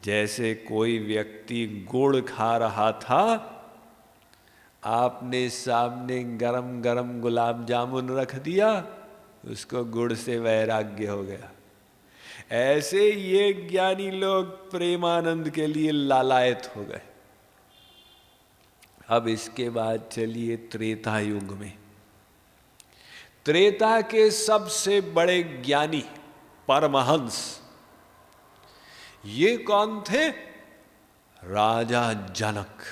जैसे कोई व्यक्ति गुड़ खा रहा था, आपने सामने गरम गरम गुलाब जामुन रख दिया, उसको गुड़ से वैराग्य हो गया। ऐसे ये ज्ञानी लोग प्रेमानंद के लिए लालायत हो गए। अब इसके बाद चलिए त्रेता युग में। त्रेता के सबसे बड़े ज्ञानी परमहंस ये कौन थे? राजा जनक,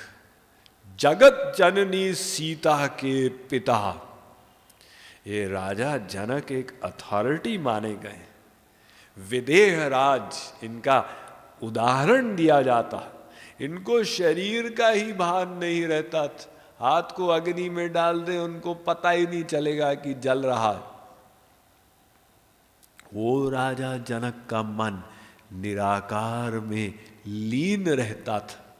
जगत जननी सीता के पिता। ये राजा जनक एक अथॉरिटी माने गए। विदेह राज इनका उदाहरण दिया जाता। इनको शरीर का ही भान नहीं रहता था। हाथ को अग्नि में डाल दे, उनको पता ही नहीं चलेगा कि जल रहा है। वो राजा जनक का मन निराकार में लीन रहता था।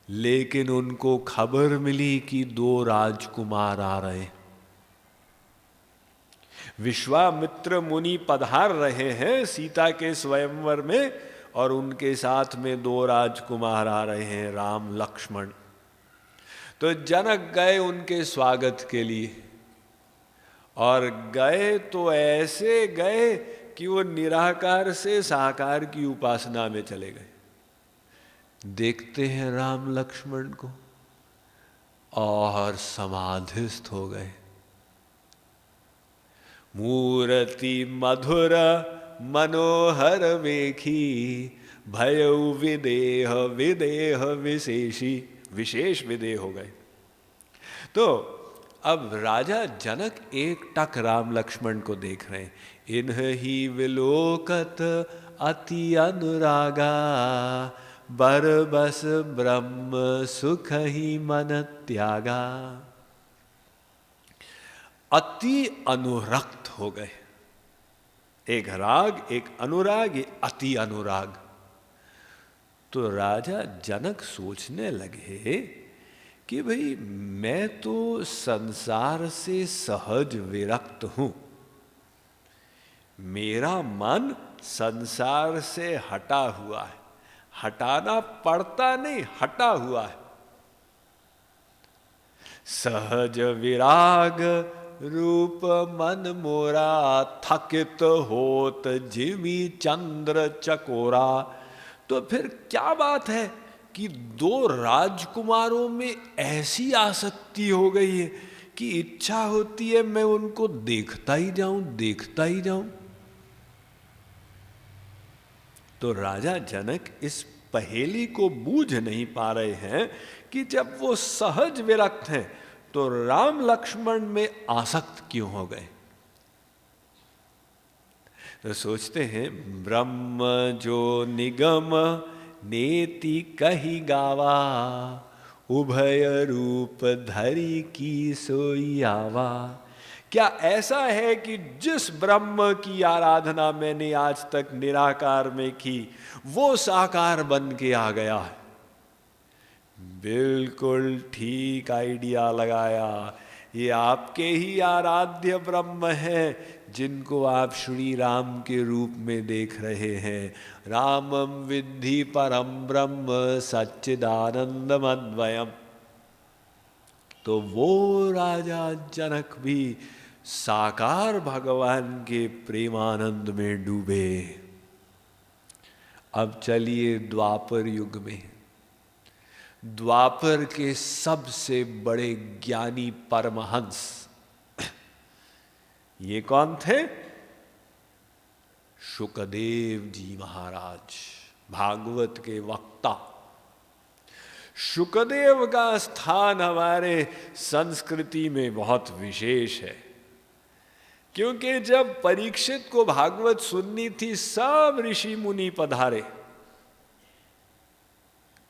लेकिन उनको खबर मिली कि 2 राजकुमार आ रहे। विश्वामित्र मुनि पधार रहे हैं सीता के स्वयंवर में, और उनके साथ में 2 राजकुमार आ रहे हैं, राम लक्ष्मण। तो जनक गए उनके स्वागत के लिए, और गए तो ऐसे गए कि वो निराकार से साकार की उपासना में चले गए। देखते हैं राम लक्ष्मण को और समाधिस्थ हो गए। मूर्ति मधुर मनोहर वेखी, भयउ विदेह विदेह विशेषी, विशेष विदेह हो गए। तो अब राजा जनक एक टक राम लक्ष्मण को देख रहे हैं। इन्हि विलोकत अति अनुरागा, बरबस ब्रह्म सुख ही मन त्यागा। अति अनुरक्त हो गए। एक राग, एक अनुराग, ये अति अनुराग। तो राजा जनक सोचने लगे कि भाई मैं तो संसार से सहज विरक्त हूं, मेरा मन संसार से हटा हुआ है। हटाना पड़ता नहीं, हटा हुआ है। सहज विराग रूप मन मोरा, थकित होत जिमी चंद्र चकोरा। तो फिर क्या बात है कि 2 राजकुमारों में ऐसी आसक्ति हो गई है कि इच्छा होती है मैं उनको देखता ही जाऊं, देखता ही जाऊं। तो राजा जनक इस पहेली को बूझ नहीं पा रहे हैं कि जब वो सहज विरक्त हैं तो राम लक्ष्मण में आसक्त क्यों हो गए। तो सोचते हैं, ब्रह्म जो निगम नेति कही गावा, उभय रूप धरी की सोई आवा। क्या ऐसा है कि जिस ब्रह्म की आराधना मैंने आज तक निराकार में की, वो साकार बन के आ गया है? बिल्कुल ठीक आइडिया लगाया। ये आपके ही आराध्य ब्रह्म हैं जिनको आप श्री राम के रूप में देख रहे हैं। रामम विद्धि परम ब्रह्म सच्चिदानंदमद्वयम्। तो वो राजा जनक भी साकार भगवान के प्रेमानंद में डूबे। अब चलिए द्वापर युग में। द्वापर के सबसे बड़े ज्ञानी परमहंस ये कौन थे? शुकदेव जी महाराज, भागवत के वक्ता। शुकदेव का स्थान हमारे संस्कृति में बहुत विशेष है, क्योंकि जब परीक्षित को भागवत सुननी थी, सब ऋषि मुनि पधारे।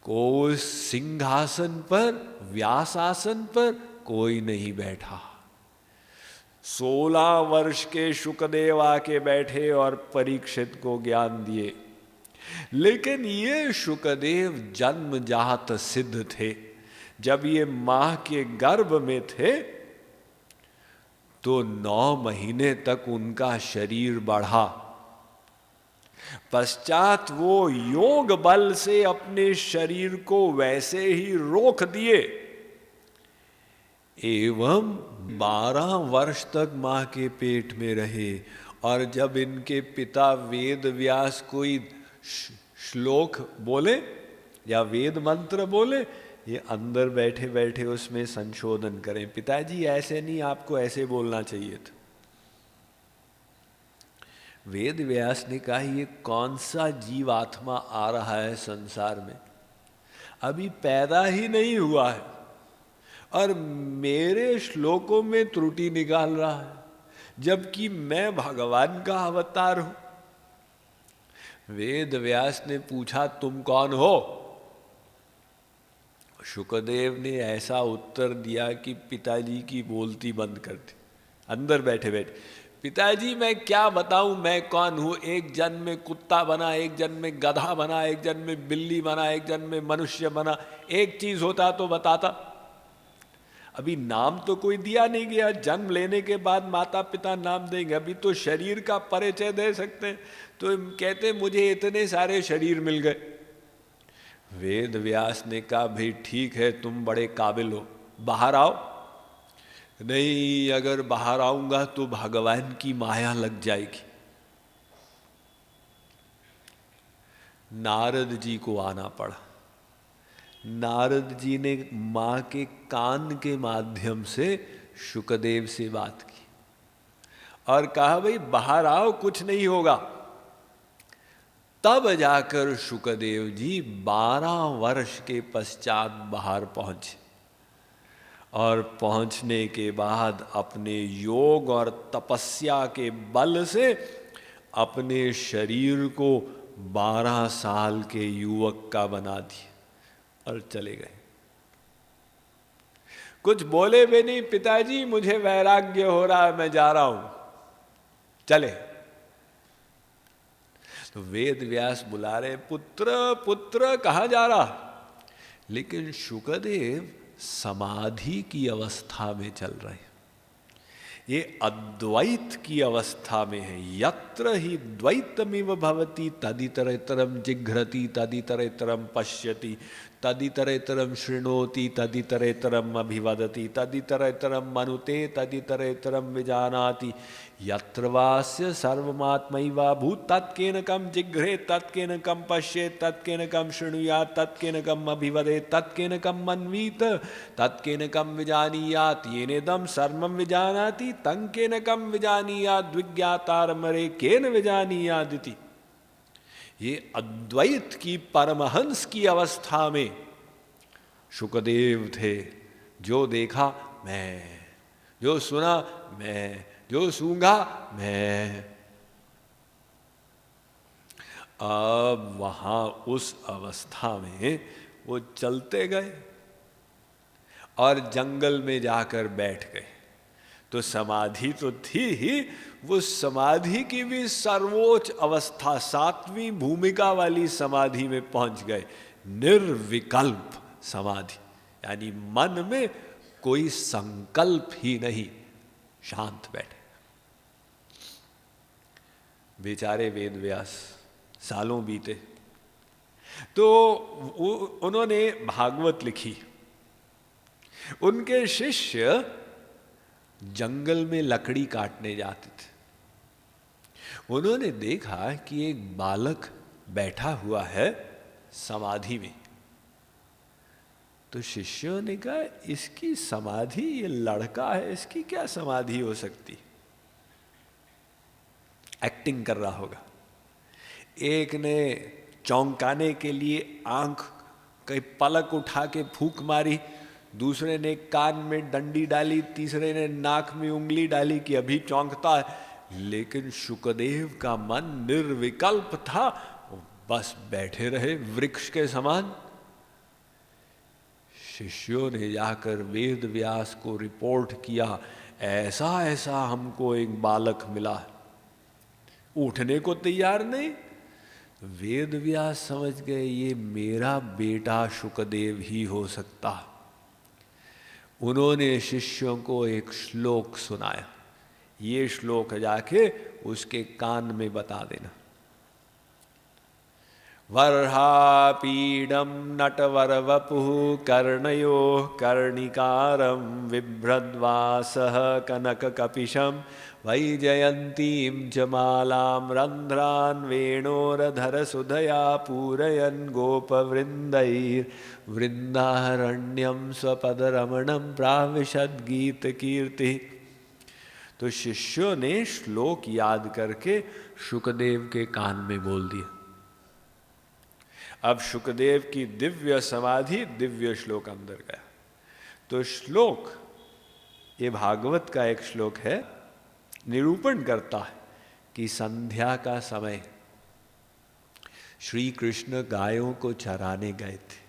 कोई सिंहासन पर, व्यासासन पर कोई नहीं बैठा। 16 वर्ष के शुकदेव आके बैठे और परीक्षित को ज्ञान दिए। लेकिन ये शुकदेव जन्मजात सिद्ध थे। जब ये मां के गर्भ में थे तो 9 महीने तक उनका शरीर बढ़ा। पश्चात वो योग बल से अपने शरीर को वैसे ही रोक दिए एवं 12 वर्ष तक मां के पेट में रहे। और जब इनके पिता वेद व्यास कोई श्लोक बोले या वेद मंत्र बोले, ये अंदर बैठे बैठे उसमें संशोधन करें, पिताजी ऐसे नहीं, आपको ऐसे बोलना चाहिए था। वेद व्यास ने कहा ये कौन सा जीवात्मा आ रहा है संसार में, अभी पैदा ही नहीं हुआ है और मेरे श्लोकों में त्रुटि निकाल रहा है, जबकि मैं भगवान का अवतार हूं। वेद व्यास ने पूछा तुम कौन हो? शुकदेव ने ऐसा उत्तर दिया कि पिताजी की बोलती बंद कर दी अंदर बैठे बैठे। पिताजी मैं क्या बताऊं मैं कौन हूं, एक जन्म में कुत्ता बना, एक जन्म में गधा बना, एक जन्म में बिल्ली बना, एक जन्म में मनुष्य बना, एक चीज होता तो बताता। अभी नाम तो कोई दिया नहीं गया, जन्म लेने के बाद माता पिता नाम देंगे, अभी तो शरीर का परिचय दे सकते हैं। तो कहते मुझे इतने सारे शरीर मिल गए। वेद व्यास ने कहा भाई ठीक है तुम बड़े काबिल हो, बाहर आओ। नहीं, अगर बाहर आऊंगा तो भगवान की माया लग जाएगी। नारद जी को आना पड़ा। नारद जी ने मां के कान के माध्यम से शुकदेव से बात की और कहा भाई बाहर आओ, कुछ नहीं होगा। तब जाकर शुकदेव जी 12 वर्ष के पश्चात बाहर पहुंचे और पहुंचने के बाद अपने योग और तपस्या के बल से अपने शरीर को 12 साल के युवक का बना दिया और चले गए। कुछ बोले भी नहीं, पिताजी मुझे वैराग्य हो रहा है मैं जा रहा हूं, चले। तो वेद व्यास बुला रहे, पुत्र पुत्र कहाँ जा रहा? लेकिन शुकदेव समाधि की अवस्था में चल रहे हैं, ये अद्वैत की अवस्था में है। यत्र ही द्वैतमिव भवति तदितरेतरम जिघ्रति तदितरेतरम पश्यति तदितरेतरम शृणोति तदितरेतरम अभिवदति तदितरेतरम मनुते तदितरेतरम विजानाति यत्र वास्य सर्वमात्मैवाभूत् तत्केन कम जिघ्रे तत्केन कम पश्येत् तत्केन कम शृणुयात् तत्केन कम अभिवदेत् तत्केन कम मन्वीत तत्केन कम विजानीयात् येनेदं सर्वं विजानाति तंकेन कम विजानीयात् विज्ञातारमरे केन विजानीयादिति। ये अद्वैत की परमहंस की अवस्था में शुकदेव थे। जो देखा मैं, जो सुना मैं, जो सूंघा मैं। अब वहां उस अवस्था में वो चलते गए और जंगल में जाकर बैठ गए। तो समाधि तो थी ही, वो समाधि की भी सर्वोच्च अवस्था 7वीं भूमिका वाली समाधि में पहुंच गए। निर्विकल्प समाधि, यानी मन में कोई संकल्प ही नहीं, शांत बैठे। बेचारे वेद व्यास, सालों बीते तो उन्होंने भागवत लिखी। उनके शिष्य जंगल में लकड़ी काटने जाते थे। उन्होंने देखा कि एक बालक बैठा हुआ है समाधि में। तो शिष्यों ने कहा इसकी समाधि, ये लड़का है, इसकी क्या समाधि हो सकती? एक्टिंग कर रहा होगा। एक ने चौंकाने के लिए आंख कई पलक उठा के फूंक मारी, दूसरे ने कान में डंडी डाली, तीसरे ने नाक में उंगली डाली कि अभी चौंकता है। लेकिन शुकदेव का मन निर्विकल्प था, बस बैठे रहे वृक्ष के समान। शिष्यों ने जाकर वेद व्यास को रिपोर्ट किया, ऐसा ऐसा हमको एक बालक मिला, उठने को तैयार नहीं। वेद व्यास समझ गए ये मेरा बेटा शुकदेव ही हो सकता। उन्होंने शिष्यों को एक श्लोक सुनाया, ये श्लोक जाके उसके कान में बता देना। वर्हापीडं नटवरवपुः कर्णयोः कर्णिकारं बिभ्रद्वासः कनककपिशं वैजयन्तीं च मालां रन्ध्रान् वेणोरधरसुधया पूरयन् गोपवृन्दैर्वृन्दारण्यं स्वपदरमणं प्राविशद्गीतकीर्तिः। तो शिष्यों ने श्लोक याद करके शुकदेव के कान में बोल दिया। अब शुकदेव की दिव्य समाधि, दिव्य श्लोक अंदर गया। तो श्लोक, ये भागवत का एक श्लोक है, निरूपण करता है कि संध्या का समय श्री कृष्ण गायों को चराने गए थे,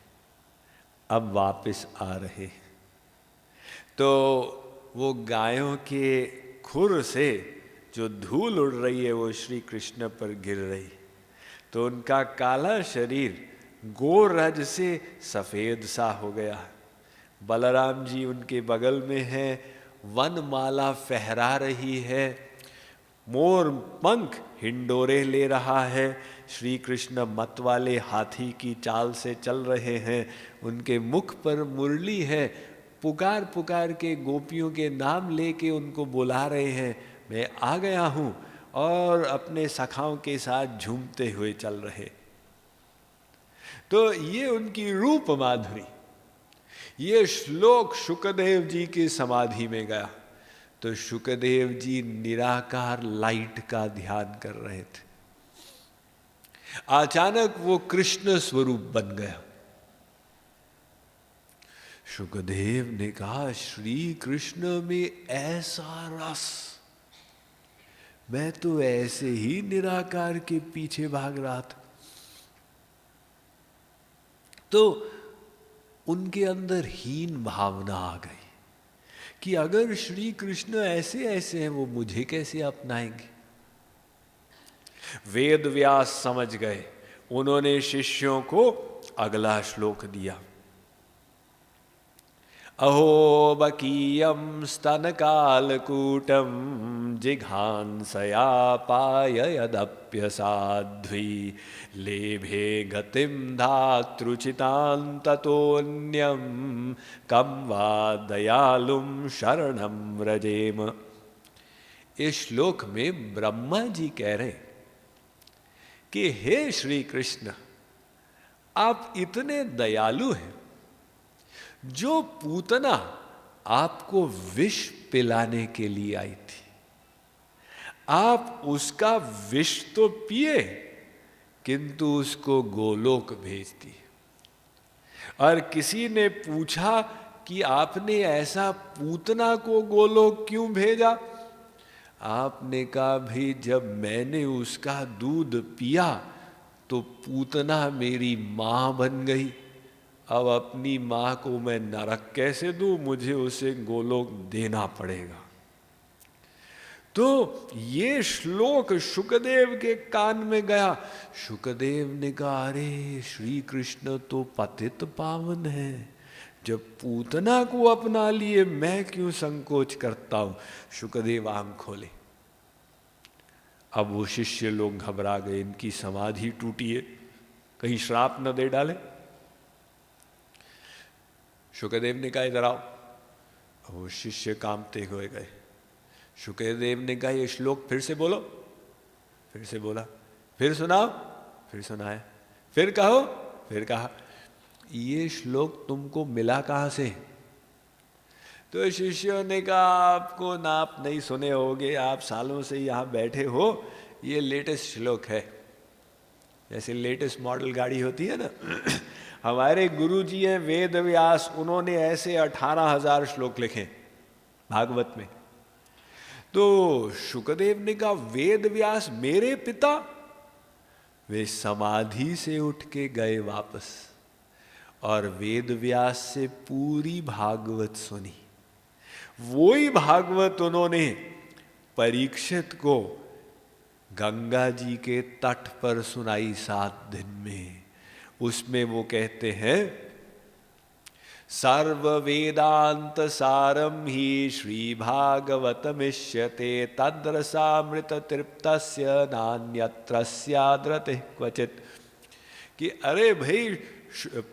अब वापस आ रहे हैं। तो वो गायों के खुर से जो धूल उड़ रही है वो श्री कृष्ण पर गिर रही, तो उनका काला शरीर गोरज से सफेद सा हो गया। बलराम जी उनके बगल में हैं, वनमाला फहरा रही है, मोर पंख हिंडोरे ले रहा है, श्री कृष्ण मत वाले हाथी की चाल से चल रहे हैं, उनके मुख पर मुरली है, पुकार पुकार के गोपियों के नाम लेके उनको बुला रहे हैं, मैं आ गया हूँ, और अपने सखाओं के साथ झूमते हुए चल रहे। तो ये उनकी रूप माधुरी। ये श्लोक शुकदेव जी की समाधि में गया तो शुकदेव जी निराकार लाइट का ध्यान कर रहे थे। अचानक वो कृष्ण स्वरूप बन गया। शुकदेव ने कहा, श्री कृष्ण में ऐसा रस, मैं तो ऐसे ही निराकार के पीछे भाग रहा था। तो उनके अंदर हीन भावना आ गई कि अगर श्री कृष्ण ऐसे ऐसे हैं, वो मुझे कैसे अपनाएंगे। वेद व्यास समझ गए, उन्होंने शिष्यों को अगला श्लोक दिया। अहो बकीयं स्तनकालकूटं जिघांसया पाययदप्यसाध्वी लेभे गतिं धातृचितां ततोऽन्यं कं वा दयालुं शरणं व्रजेम। इस श्लोक में ब्रह्मा जी कह रहे कि हे श्री कृष्ण, आप इतने दयालु हैं, जो पूतना आपको विष पिलाने के लिए आई थी, आप उसका विष तो पिए किंतु उसको गोलोक भेज दी। और किसी ने पूछा कि आपने ऐसा पूतना को गोलोक क्यों भेजा? आपने कहा, भी जब मैंने उसका दूध पिया तो पूतना मेरी माँ बन गई, अब अपनी माँ को मैं नरक कैसे दूं, मुझे उसे गोलोक देना पड़ेगा। तो ये श्लोक शुकदेव के कान में गया। शुकदेव ने कहा, अरे श्री कृष्ण तो पतित पावन है, जब पूतना को अपना लिए मैं क्यों संकोच करता हूं। शुकदेव आंख खोले। अब वो शिष्य लोग घबरा गए, इनकी समाधि टूटी है, कहीं श्राप न दे डाले। शुकदेव ने कहा, इधर आओ। वो शिष्य कांपते हुए गए। शुकदेव ने कहा, ये श्लोक फिर से बोलो। फिर से बोला, फिर सुनाओ, फिर सुनाया, फिर कहो, फिर कहा। ये श्लोक तुमको मिला कहाँ से? तो शिष्यों ने कहा, आपको ना, आप नहीं सुने होगे, आप सालों से यहाँ बैठे हो, ये लेटेस्ट श्लोक है। जैसे लेटेस्ट मॉडल गाड़ी होती है ना हमारे गुरुजी हैं वेद व्यास, उन्होंने ऐसे 18,000 श्लोक लिखे भागवत में। तो शुकदेव ने कहा, वेद व्यास मेरे पिता? वे समाधि से उठ के गए वापस और वेद व्यास से पूरी भागवत सुनी। वही भागवत उन्होंने परीक्षित को गंगा जी के तट पर सुनाई 7 दिन में। उसमें वो कहते हैं, सर्व वेदांत सारम ही श्री भागवतमिष्यते तद्रसामृत तृप्तस्य नान्यत्र स्याद्रतिः क्वचित्। कि अरे भाई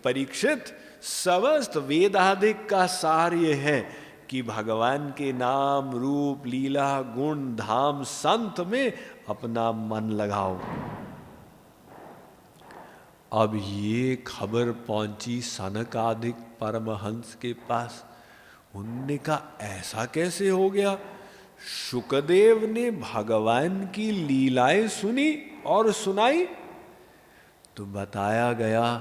परीक्षित, समस्त वेदाधिक का सार ये है कि भगवान के नाम रूप लीला गुण धाम संत में अपना मन लगाओ। अब ये खबर पहुंची सनकादिक परमहंस के पास। उनने कहा ऐसा कैसे हो गया? शुकदेव ने भगवान की लीलाएं सुनी और सुनाई तो बताया गया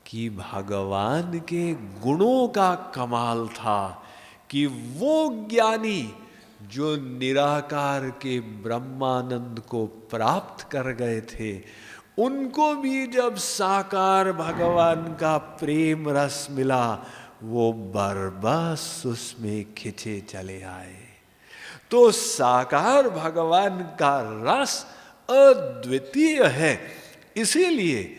कि भगवान के गुणों का कमाल था कि वो ज्ञानी जो निराकार के ब्रह्मानंद को प्राप्त कर गए थे, उनको भी जब साकार भगवान का प्रेम रस मिला, वो बरबस उसमें खिंचे चले आए। तो साकार भगवान का रस अद्वितीय है। इसीलिए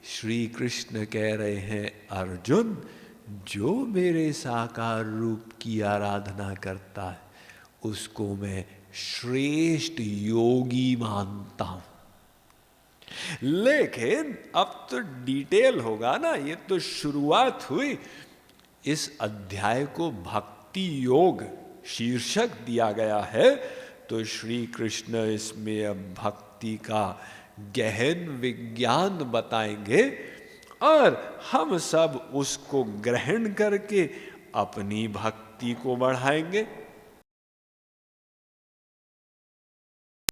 श्री कृष्ण कह रहे हैं, अर्जुन, जो मेरे साकार रूप की आराधना करता है उसको मैं श्रेष्ठ योगी मानता हूं। लेकिन अब तो डिटेल होगा ना, ये तो शुरुआत हुई। इस अध्याय को भक्ति योग शीर्षक दिया गया है, तो श्री कृष्ण इसमें अब भक्ति का गहन विज्ञान बताएंगे और हम सब उसको ग्रहण करके अपनी भक्ति को बढ़ाएंगे।